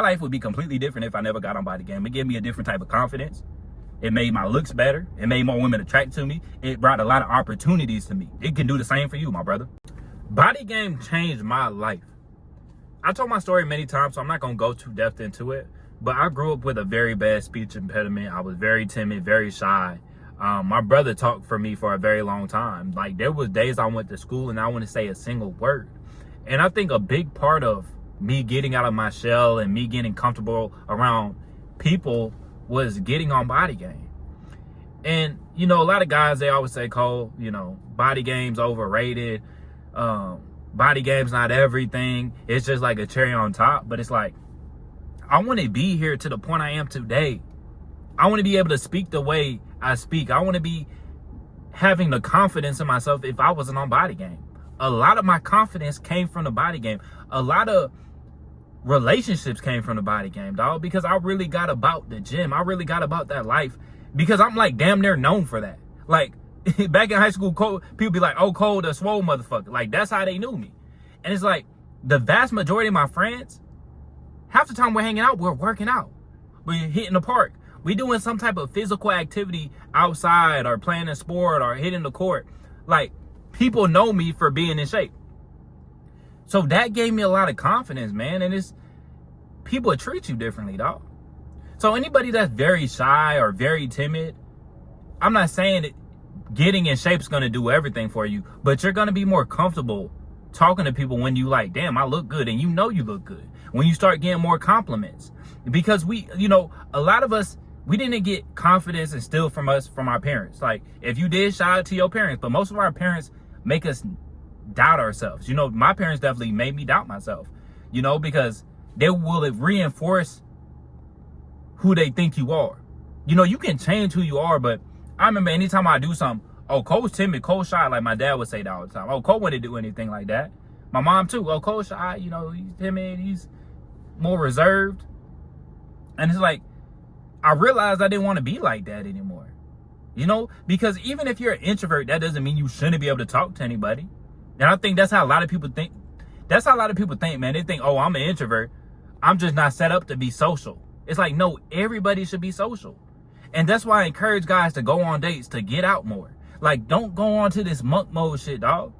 life would be completely different if I never got on body game. It gave me a different type of confidence. It made my looks better. It made more women attracted to me. It brought a lot of opportunities to me. It can do the same for you, my brother. Body game changed my life. I told my story many times, so I'm not going to go too depth into it. But I grew up with a very bad speech impediment. I was very timid, very shy. My brother talked for me for a very long time. Like, there was days I went to school and I wouldn't say a single word. And I think a big part of me getting out of my shell and me getting comfortable around people was getting on body game. And, you know, a lot of guys, they always say, Cole, you know, body game's overrated. Body game's not everything. It's just like a cherry on top. But it's like, I want to be here to the point I am today. I want to be able to speak the way I speak. I want to be having the confidence in myself if I wasn't on body game. A lot of my confidence came from the body game. A lot of relationships came from the body game, dog, because I really got about the gym. I really got about that life because I'm like damn near known for that. Like back in high school, people be like, oh, Cole, the swole motherfucker. Like, that's how they knew me. And it's like the vast majority of my friends, half the time we're hanging out, we're working out. We're hitting the park. We're doing some type of physical activity outside or playing a sport or hitting the court. Like, people know me for being in shape. So that gave me a lot of confidence, man. And it's, people treat you differently, dog. So anybody that's very shy or very timid, I'm not saying that getting in shape is going to do everything for you, but you're going to be more comfortable talking to people when you like, damn, I look good, and you know you look good. When you start getting more compliments. Because we, you know, a lot of us, we didn't get confidence instilled from our parents. Like, if you did, shout out to your parents. But most of our parents make us doubt ourselves. You know, my parents definitely made me doubt myself, you know, because they will reinforce who they think you are. You know, you can change who you are, but I remember anytime I do something, oh, Cole's timid, Cole's shy, like my dad would say that all the time. Oh, Cole wouldn't do anything like that. My mom too. Oh, Cole's shy, you know, he's timid, he's more reserved. And it's like, I realized I didn't want to be like that anymore. You know, because even if you're an introvert, that doesn't mean you shouldn't be able to talk to anybody. And I think that's how a lot of people think. That's how a lot of people think, man. They think, oh, I'm an introvert. I'm just not set up to be social. It's like, no, everybody should be social. And that's why I encourage guys to go on dates, to get out more. Like, don't go on to this monk mode shit, dog.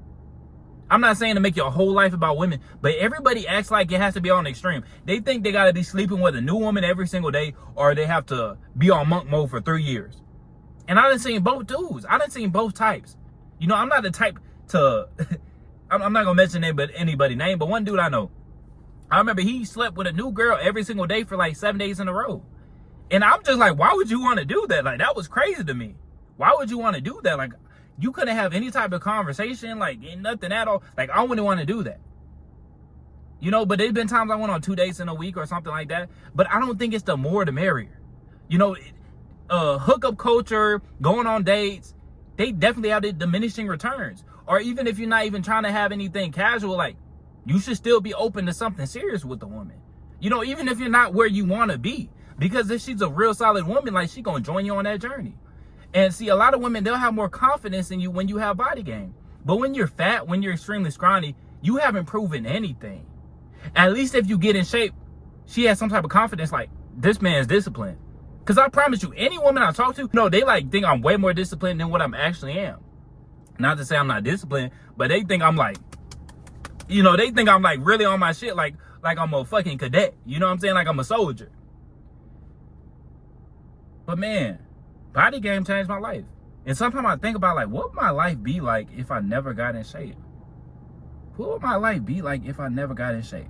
I'm not saying to make your whole life about women, but everybody acts like it has to be on the extreme. They think they got to be sleeping with a new woman every single day, or they have to be on monk mode for 3 years. And I done seen both dudes. I done seen both types. You know, I'm not the type to, I'm not going to mention anybody's name, but one dude I know, I remember he slept with a new girl every single day for like 7 days in a row. And I'm just like, why would you want to do that? Like, that was crazy to me. Why would you want to do that? Like, you couldn't have any type of conversation, like nothing at all. Like, I wouldn't want to do that. You know, but there's been times I went on 2 dates in a week or something like that. But I don't think it's the more the merrier. You know, hookup culture, going on dates, they definitely have the diminishing returns. Or even if you're not even trying to have anything casual, like, you should still be open to something serious with the woman. You know, even if you're not where you want to be. Because if she's a real solid woman, like, she gonna join you on that journey. And see, a lot of women, they'll have more confidence in you when you have body game. But when you're fat, when you're extremely scrawny, you haven't proven anything. At least if you get in shape, she has some type of confidence, like, this man's disciplined. Because I promise you, any woman I talk to, no, they like think I'm way more disciplined than what I'm actually am. Not to say I'm not disciplined, but they think I'm like, you know, they think I'm like really on my shit, like I'm a fucking cadet. You know what I'm saying? Like I'm a soldier. But man, body game changed my life. And sometimes I think about, like, what would my life be like if I never got in shape? What would my life be like if I never got in shape?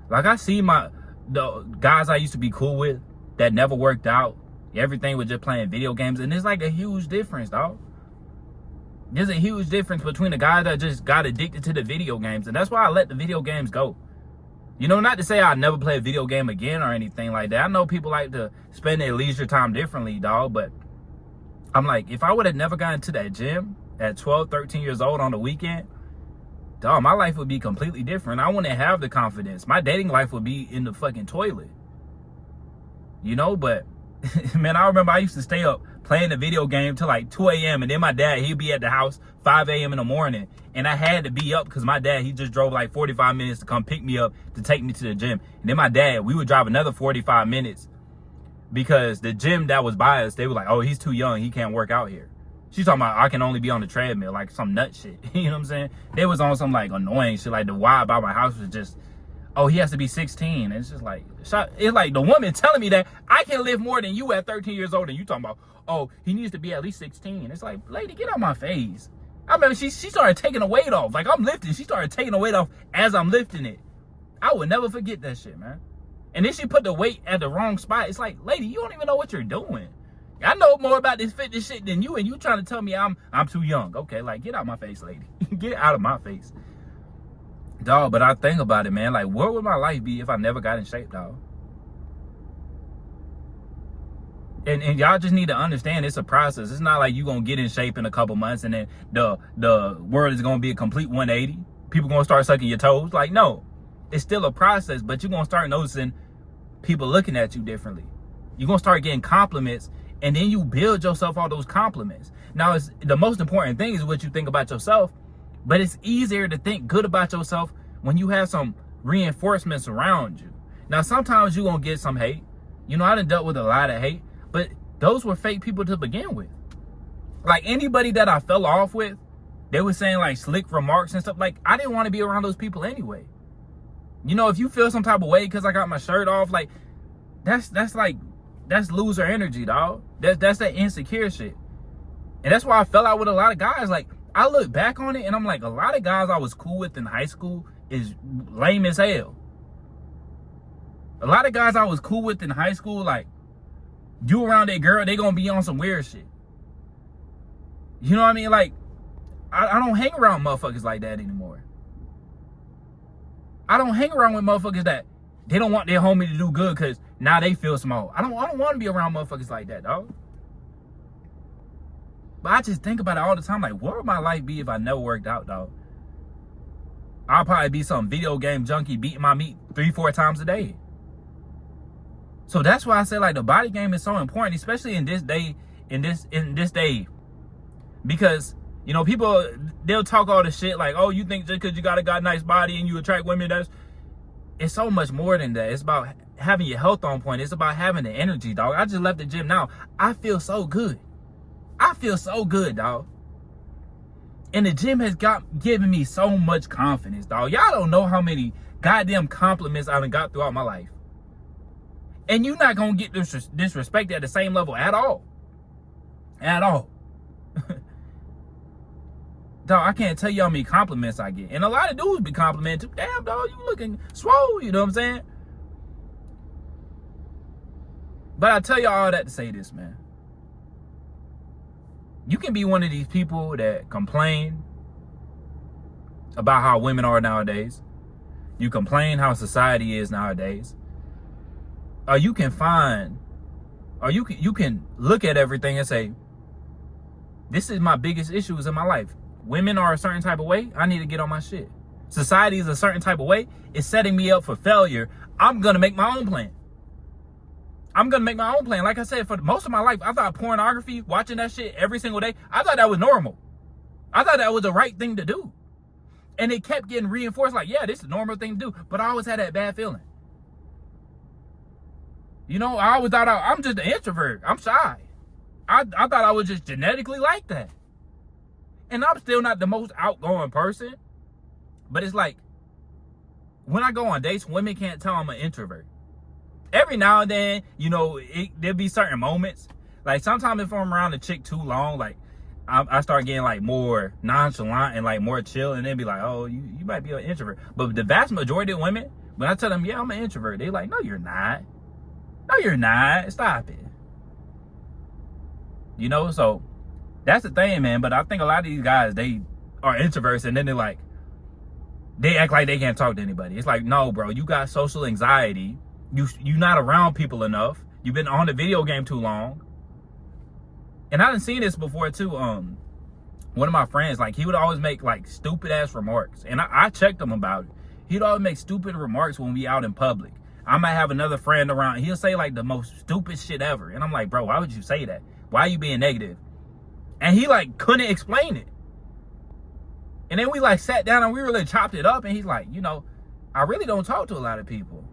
Like, I see the guys I used to be cool with that never worked out. Everything was just playing video games. And there's like a huge difference, dog. There's a huge difference between the guy that just got addicted to the video games. And that's why I let the video games go. You know, not to say I'll never play a video game again or anything like that. I know people like to spend their leisure time differently, dog. But I'm like, if I would have never gotten to that gym at 12, 13 years old on the weekend, dog, my life would be completely different. I wouldn't have the confidence. My dating life would be in the fucking toilet. You know, but, man, I remember I used to stay up playing the video game till like 2 a.m. And then my dad, he'd be at the house 5 a.m. in the morning. And I had to be up because my dad, he just drove like 45 minutes to come pick me up to take me to the gym. And then my dad, we would drive another 45 minutes because the gym that was by us, they were like, oh, he's too young. He can't work out here. She's talking about I can only be on the treadmill, like some nut shit. You know what I'm saying? They was on some like annoying shit. Like the why about my house was just, oh, he has to be 16. And it's just like, it's like the woman telling me that I can live more than you at 13 years old. And you talking about, oh, he needs to be at least 16. It's like, lady, get out my face. I remember she started taking the weight off. Like I'm lifting. She started taking the weight off as I'm lifting it. I would never forget that shit, man. And then she put the weight at the wrong spot. It's like, lady, you don't even know what you're doing. I know more about this fitness shit than you, and you trying to tell me I'm too young. Okay, like, get out my face, lady. Get out of my face. Dog, but I think about it, man. Like, where would my life be if I never got in shape, dog? And y'all just need to understand it's a process. It's not like you going to get in shape in a couple months and then the world is going to be a complete 180. People going to start sucking your toes. Like, no. It's still a process, but you're going to start noticing people looking at you differently. You're going to start getting compliments, and then you build yourself all those compliments. Now, it's the most important thing is what you think about yourself, but it's easier to think good about yourself when you have some reinforcements around you. Now, sometimes you're going to get some hate. You know, I done dealt with a lot of hate, but those were fake people to begin with. Like anybody that I fell off with, they were saying like slick remarks and stuff. Like, I didn't want to be around those people anyway. You know, if you feel some type of way because I got my shirt off, like, that's loser energy, dog. That's that insecure shit. And that's why I fell out with a lot of guys. Like, I look back on it and I'm like, a lot of guys I was cool with in high school is lame as hell. A lot of guys I was cool with in high school, like, you around that girl, they gonna be on some weird shit. You know what I mean? Like, I don't hang around motherfuckers like that anymore. I don't hang around with motherfuckers that they don't want their homie to do good because now they feel small. I don't want to be around motherfuckers like that, dog. But I just think about it all the time. Like, what would my life be if I never worked out, dog? I'll probably be some video game junkie beating my meat 3-4 times a day. So that's why I say, like, the body game is so important, especially in this day, in this day. Because, you know, people, they'll talk all the shit like, oh, you think just because you got a nice body and you attract women, it's so much more than that. It's about having your health on point. It's about having the energy, dog. I just left the gym now. I feel so good. I feel so good, dog. And the gym has given me so much confidence, dog. Y'all don't know how many goddamn compliments I done got throughout my life. And you're not going to get disrespected at the same level at all. At all. Dog, I can't tell you how many compliments I get. And a lot of dudes be complimenting too. Damn, dog, you looking swole, you know what I'm saying? But I tell you all that to say this, man. You can be one of these people that complain about how women are nowadays. You complain how society is nowadays. Or you can find, or you can look at everything and say, this is my biggest issues in my life. Women are a certain type of way. I need to get on my shit. Society is a certain type of way. It's setting me up for failure. I'm going to make my own plan. I'm going to make my own plan. Like I said, for most of my life, I thought pornography, watching that shit every single day, I thought that was normal. I thought that was the right thing to do. And it kept getting reinforced like, yeah, this is a normal thing to do. But I always had that bad feeling. You know, I always thought I'm just an introvert. I'm shy. I thought I was just genetically like that. And I'm still not the most outgoing person. But it's like, when I go on dates, women can't tell I'm an introvert. Every now and then, you know, there'll be certain moments. Like, sometimes if I'm around a chick too long, like, I start getting, like, more nonchalant and, like, more chill. And they'll be like, oh, you might be an introvert. But the vast majority of women, when I tell them, yeah, I'm an introvert, they're like, no, you're not. No, you're not. Stop it. You know, so that's the thing, man. But I think a lot of these guys, they are introverts, and then they act like they can't talk to anybody. It's like, no, bro, you got social anxiety. You're not around people enough. You've been on the video game too long. And I done seen this before too. One of my friends, like, he would always make like stupid ass remarks, and I checked him about it. He'd always make stupid remarks when we out in public. I might have another friend around. He'll say like the most stupid shit ever. And I'm like, bro, why would you say that? Why are you being negative? And he like couldn't explain it. And then we like sat down and we really chopped it up. And he's like, you know, I really don't talk to a lot of people.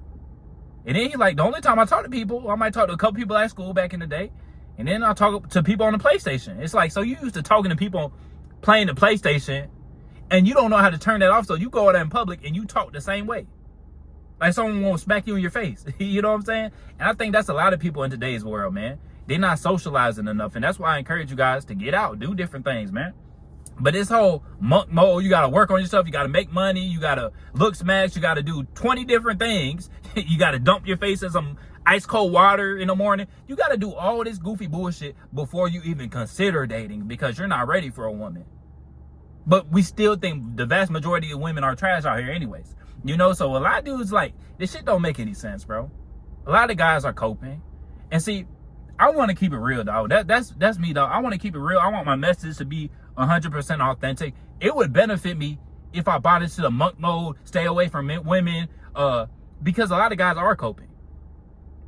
And then he's like, the only time I talk to people, I might talk to a couple people at school back in the day. And then I'll talk to people on the PlayStation. It's like, so you used to talking to people playing the PlayStation and you don't know how to turn that off. So you go out in public and you talk the same way. Like someone won't smack you in your face. You know what I'm saying? And I think that's a lot of people in today's world, man. They're not socializing enough. And that's why I encourage you guys to get out, do different things, man. But this whole monk mode, you got to work on yourself. You got to make money. You got to look smash. You got to do 20 different things. You got to dump your face in some ice cold water in the morning. You got to do all this goofy bullshit before you even consider dating because you're not ready for a woman. But we still think the vast majority of women are trash out here anyways. You know, so a lot of dudes like, this shit don't make any sense, bro. A lot of guys are coping. And see, I want to keep it real, dog. That's me, dog. I want to keep it real. I want my message to be 100% authentic. It would benefit me if I bought into the monk mode, stay away from women, because a lot of guys are coping.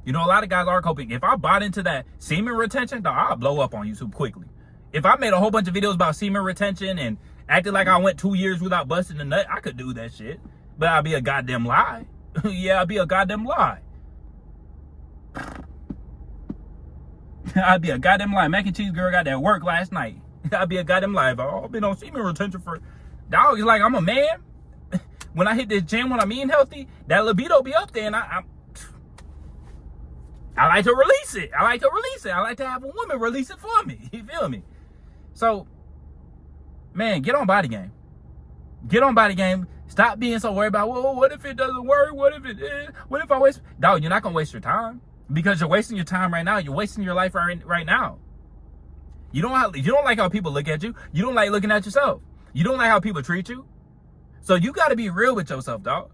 You know, a lot of guys are coping. If I bought into that semen retention, dog, I'll blow up on YouTube quickly. If I made a whole bunch of videos about semen retention and acted like I went 2 years without busting a nut, I could do that shit. But I'd be a goddamn lie. Yeah, I'd be a goddamn lie. I'd be a goddamn lie. Mac and cheese girl got that work last night. I'd be a goddamn lie. I've been on semen retention for... Dog, it's like I'm a man. When I hit this gym, when I'm eating healthy, that libido be up there and I like to release it. I like to have a woman release it for me. You feel me? So, man, get on body game. Get on body game. Stop being so worried about, well, what if it doesn't work? What if it is? What if I waste? Dog, you're not going to waste your time because you're wasting your time right now. You're wasting your life right now. You don't like how people look at you. You don't like looking at yourself. You don't like how people treat you. So you got to be real with yourself, dog.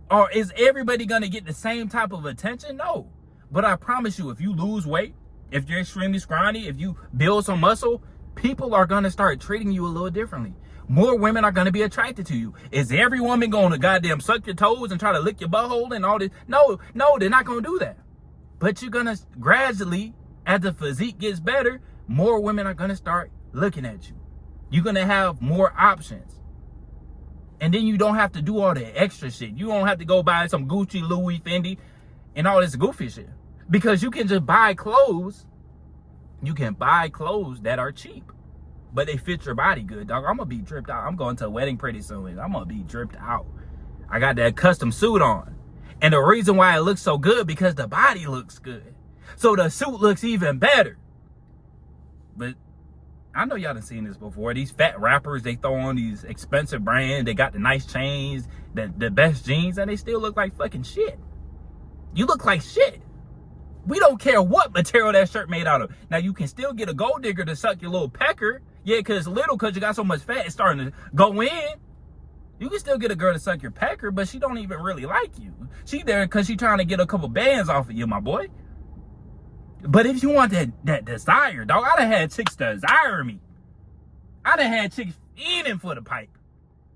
Or is everybody going to get the same type of attention? No. But I promise you, if you lose weight, if you're extremely scrawny, if you build some muscle, people are going to start treating you a little differently. More women are going to be attracted to you. Is every woman going to goddamn suck your toes and try to lick your butthole and all this? No, they're not going to do that. But you're going to gradually, as the physique gets better, more women are going to start looking at you. You're going to have more options. And then you don't have to do all the extra shit. You don't have to go buy some Gucci, Louis, Fendi, and all this goofy shit. Because you can just buy clothes. You can buy clothes that are cheap. But they fit your body good, dog. I'm going to be dripped out. I'm going to a wedding pretty soon. I'm going to be dripped out. I got that custom suit on. And the reason why it looks so good, because the body looks good. So the suit looks even better. But I know y'all done seen this before. These fat rappers, they throw on these expensive brands. They got the nice chains, the best jeans, and they still look like fucking shit. You look like shit. We don't care what material that shirt made out of. Now, you can still get a gold digger to suck your little pecker. Yeah, because you got so much fat, it's starting to go in. You can still get a girl to suck your pecker, but she don't even really like you. She there because she trying to get a couple bands off of you, my boy. But if you want that desire, dog, I done had chicks desire me. I done had chicks eating for the pipe.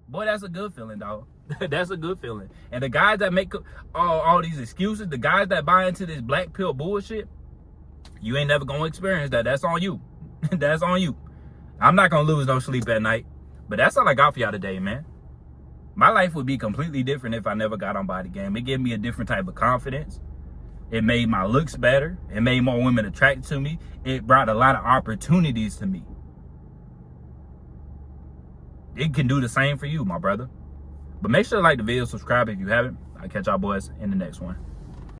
Boy, that's a good feeling, dog. That's a good feeling. And the guys that make all these excuses, the guys that buy into this black pill bullshit, you ain't never going to experience that. That's on you. That's on you. I'm not going to lose no sleep at night. But that's all I got for y'all today, man. My life would be completely different if I never got on body game. It gave me a different type of confidence. It made my looks better. It made more women attracted to me. It brought a lot of opportunities to me. It can do the same for you, my brother. But make sure to like the video, subscribe if you haven't. I'll catch y'all boys in the next one.